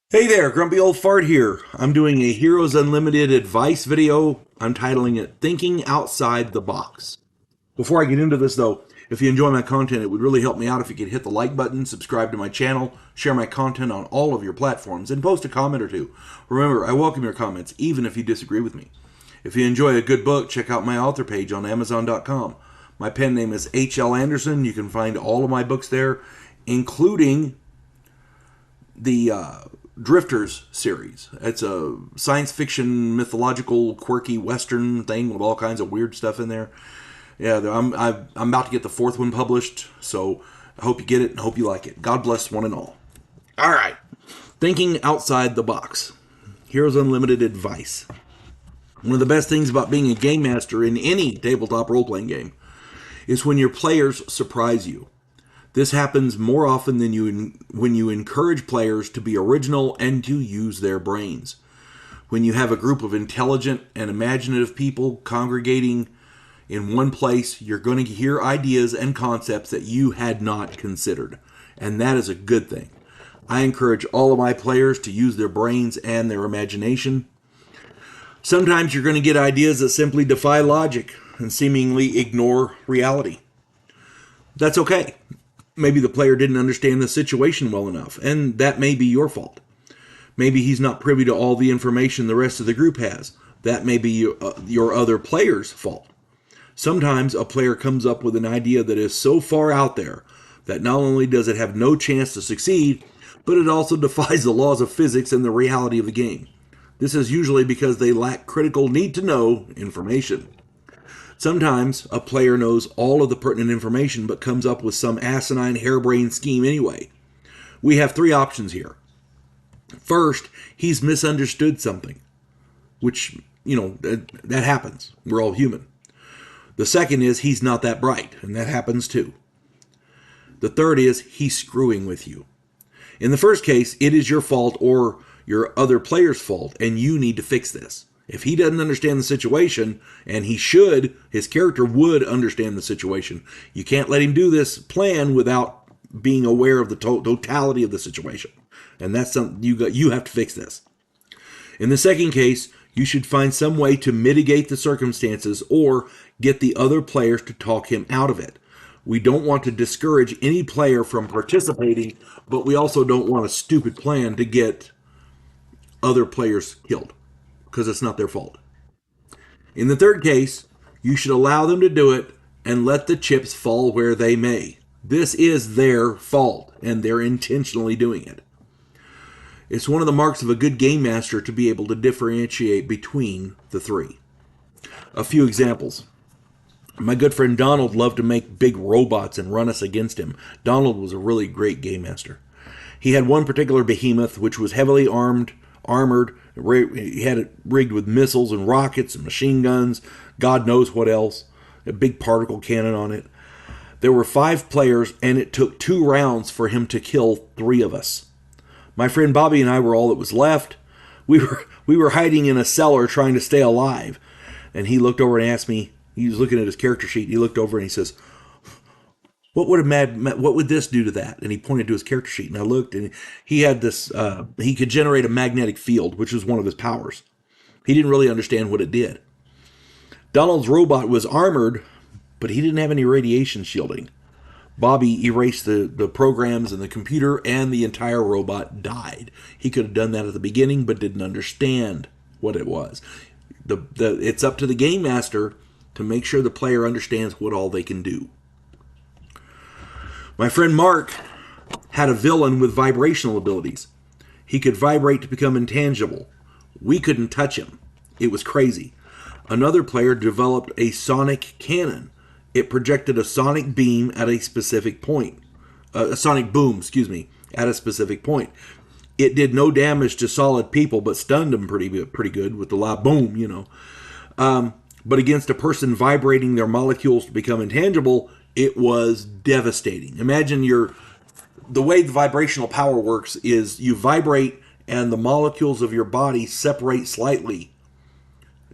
Hey there, Grumpy Old Fart here. I'm doing a Heroes Unlimited advice video. I'm titling it Thinking Outside the Box. Before I get into this though, if you enjoy my content, it would really help me out if you could hit the like button, subscribe to my channel, share my content on all of your platforms, and post a comment or two. Remember, I welcome your comments, even if you disagree with me. If you enjoy a good book, check out my author page on Amazon.com. My pen name is H.L. Anderson. You can find all of my books there, including the Drifters series. It's a science fiction, mythological, quirky Western thing with all kinds of weird stuff in there. Yeah, I'm about to get the fourth one published, so I hope you get it and hope you like it. God bless one and all. All right. Thinking outside the box. Heroes Unlimited advice. One of the best things about being a game master in any tabletop role playing game is when your players surprise you. This happens more often than when you encourage players to be original and to use their brains. When you have a group of intelligent and imaginative people congregating in one place, you're going to hear ideas and concepts that you had not considered. And that is a good thing. I encourage all of my players to use their brains and their imagination. Sometimes you're going to get ideas that simply defy logic and seemingly ignore reality. That's okay. Maybe the player didn't understand the situation well enough, and that may be your fault. Maybe he's not privy to all the information the rest of the group has. That may be your other player's fault. Sometimes a player comes up with an idea that is so far out there that not only does it have no chance to succeed, but it also defies the laws of physics and the reality of the game. This is usually because they lack critical need-to-know information. Sometimes a player knows all of the pertinent information but comes up with some asinine harebrained scheme anyway. We have three options here. First, he's misunderstood something, which, that happens. We're all human. The second is he's not that bright, and that happens too. The third is he's screwing with you. In the first case, it is your fault or your other player's fault, and you need to fix this. If he doesn't understand the situation, and he should, his character would understand the situation. You can't let him do this plan without being aware of the totality of the situation. And that's something you have to fix this. In the second case, you should find some way to mitigate the circumstances or get the other players to talk him out of it. We don't want to discourage any player from participating, but we also don't want a stupid plan to get other players killed, because it's not their fault. In the third case, you should allow them to do it and let the chips fall where they may. This is their fault, and they're intentionally doing it. It's one of the marks of a good game master to be able to differentiate between the three. A few examples. My good friend Donald loved to make big robots and run us against him. Donald was a really great game master. He had one particular behemoth which was heavily armored. He had it rigged with missiles and rockets and machine guns, God knows what else, a big particle cannon on it. There were 5 players, and it took 2 rounds for him to kill 3 of us. My friend Bobby and I were all that was left. We were hiding in a cellar trying to stay alive. And he looked over and asked me, he was looking at his character sheet, and he looked over and he says, what would this do to that? And he pointed to his character sheet, and I looked, and he had this. He could generate a magnetic field, which was one of his powers. He didn't really understand what it did. Donald's robot was armored, but he didn't have any radiation shielding. Bobby erased the programs and the computer, and the entire robot died. He could have done that at the beginning, but didn't understand what it was. It's up to the game master to make sure the player understands what all they can do. My friend Mark had a villain with vibrational abilities. He could vibrate to become intangible. We couldn't touch him. It was crazy. Another player developed a sonic cannon. It projected a sonic beam at a specific point. A sonic boom, at a specific point. It did no damage to solid people, but stunned them pretty good with the loud boom, But against a person vibrating their molecules to become intangible, it was devastating. Imagine the way the vibrational power works is you vibrate and the molecules of your body separate slightly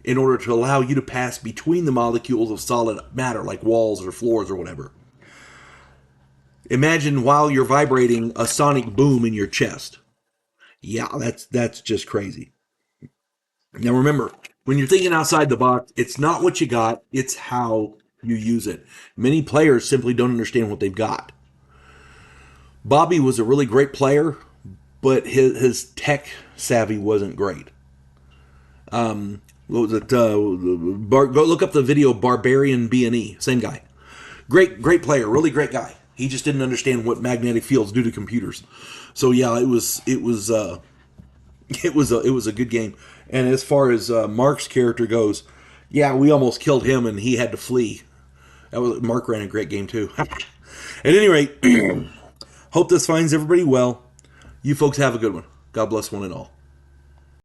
in order to allow you to pass between the molecules of solid matter, like walls or floors or whatever. Imagine while you're vibrating a sonic boom in your chest. Yeah, that's just crazy. Now remember, when you're thinking outside the box, it's not what you got, it's how you use it. Many players simply don't understand what they've got. Bobby was a really great player, but his tech savvy wasn't great. What was it? Go look up the video Barbarian B&E. Same guy. Great player, really great guy. He just didn't understand what magnetic fields do to computers. So yeah, it was a good game. And as far as Mark's character goes, yeah, we almost killed him and he had to flee. Mark ran a great game too. At any rate, hope this finds everybody well. You folks have a good one. God bless one and all.